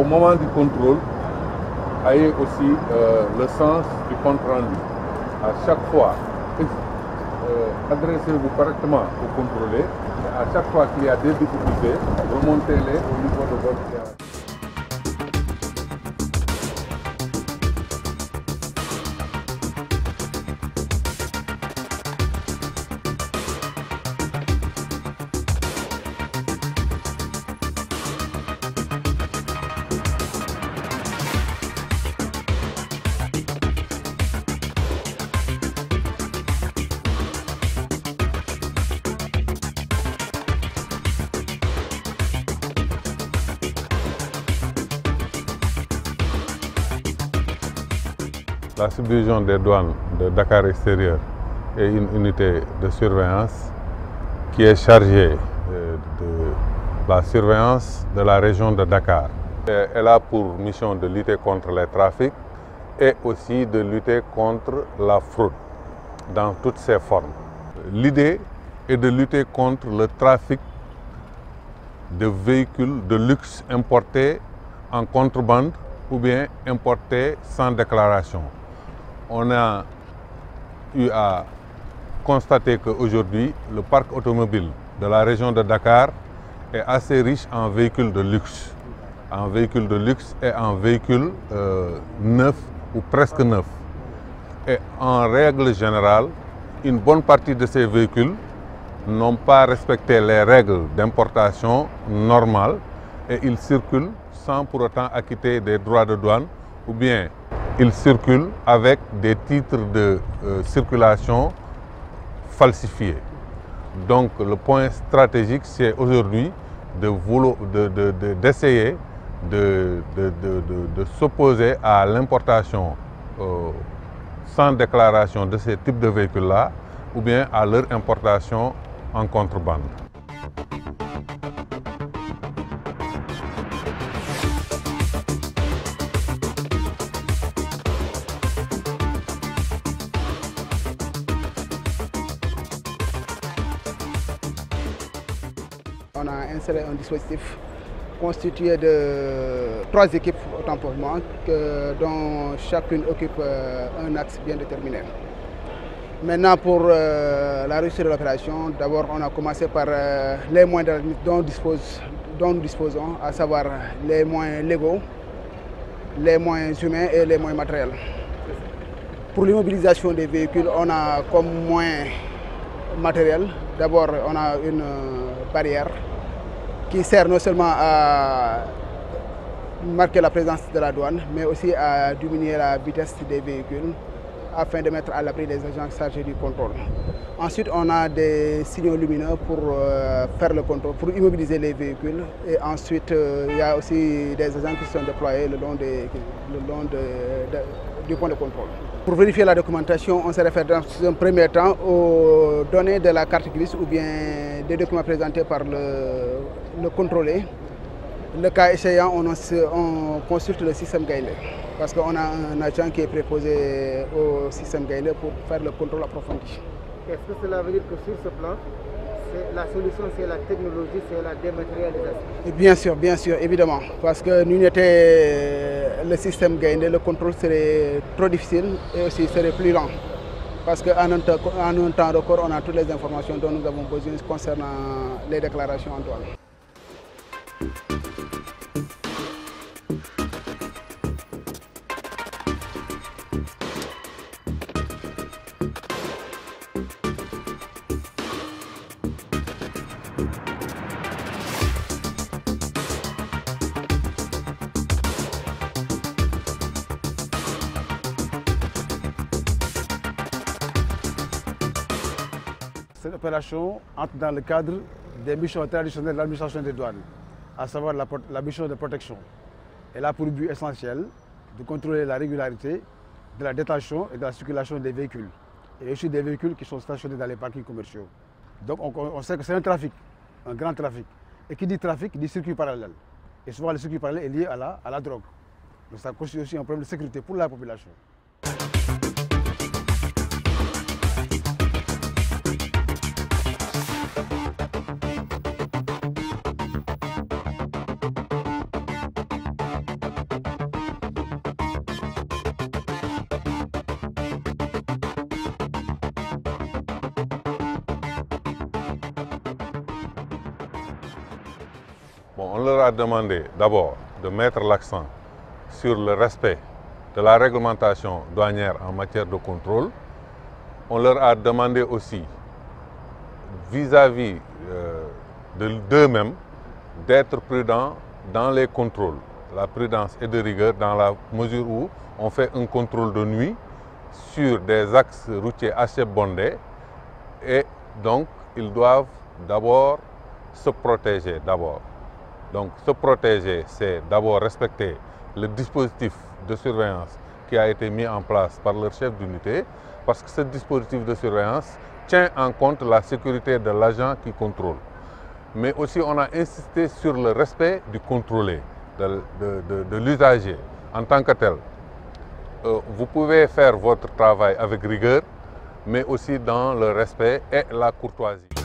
moment du contrôle, ayez aussi le sens du compte rendu. À chaque fois, adressez-vous correctement au contrôlé. Et à chaque fois qu'il y a des difficultés, remontez-les au niveau de votre client. La subdivision des douanes de Dakar Extérieur est une unité de surveillance qui est chargée de la surveillance de la région de Dakar. Elle a pour mission de lutter contre les trafics et aussi de lutter contre la fraude dans toutes ses formes. L'idée est de lutter contre le trafic de véhicules de luxe importés en contrebande ou bien importés sans déclaration. On a eu à constater qu'aujourd'hui, le parc automobile de la région de Dakar est assez riche en véhicules de luxe. En véhicules de luxe et en véhicules neufs ou presque neufs. Et en règle générale, une bonne partie de ces véhicules n'ont pas respecté les règles d'importation normales et ils circulent sans pour autant acquitter des droits de douane ou bien ils circulent avec des titres de circulation falsifiés. Donc le point stratégique, c'est aujourd'hui d'essayer de s'opposer à l'importation sans déclaration de ces types de véhicules-là ou bien à leur importation en contrebande. On a installé un dispositif constitué de 3 équipes autant pour moi, dont chacune occupe un axe bien déterminé. Maintenant, pour la réussite de l'opération, d'abord on a commencé par les moyens dont nous disposons, à savoir les moyens légaux, les moyens humains et les moyens matériels. Pour l'immobilisation des véhicules, on a comme moyen matériel, d'abord on a une barrière qui sert non seulement à marquer la présence de la douane, mais aussi à diminuer la vitesse des véhicules afin de mettre à l'abri des agents chargés du contrôle. Ensuite, on a des signaux lumineux pour faire le contrôle, pour immobiliser les véhicules. Et ensuite, il y a aussi des agents qui sont déployés le long du point de contrôle. Pour vérifier la documentation, on se réfère dans un premier temps aux données de la carte grise ou bien des documents présentés par le contrôlé. Le cas échéant, on consulte le système Gaïndé parce qu'on a un agent qui est préposé au système Gaïndé pour faire le contrôle approfondi. Est-ce que cela veut dire que sur ce plan, la solution c'est la technologie, c'est la dématérialisation? Bien sûr, évidemment. Parce que nous n'était le système Gaïndé, le contrôle serait trop difficile et aussi serait plus lent. Parce qu'en un temps record, on a toutes les informations dont nous avons besoin concernant les déclarations en douane. Cette opération entre dans le cadre des missions traditionnelles de l'administration des douanes, à savoir la mission de protection. Elle a pour but essentiel de contrôler la régularité de la détention et de la circulation des véhicules, et aussi des véhicules qui sont stationnés dans les parkings commerciaux. Donc on sait que c'est un trafic, un grand trafic. Et qui dit trafic dit circuit parallèle. Et souvent le circuit parallèle est lié à la drogue. Donc ça constitue aussi un problème de sécurité pour la population. Bon, on leur a demandé d'abord de mettre l'accent sur le respect de la réglementation douanière en matière de contrôle. On leur a demandé aussi, vis-à-vis d'eux-mêmes, d'être prudents dans les contrôles. La prudence est de rigueur dans la mesure où on fait un contrôle de nuit sur des axes routiers assez bondés et donc ils doivent d'abord se protéger d'abord. Donc se protéger, c'est d'abord respecter le dispositif de surveillance qui a été mis en place par leur chef d'unité, parce que ce dispositif de surveillance tient en compte la sécurité de l'agent qui contrôle. Mais aussi on a insisté sur le respect du contrôlé, de l'usager en tant que tel. Vous pouvez faire votre travail avec rigueur, mais aussi dans le respect et la courtoisie.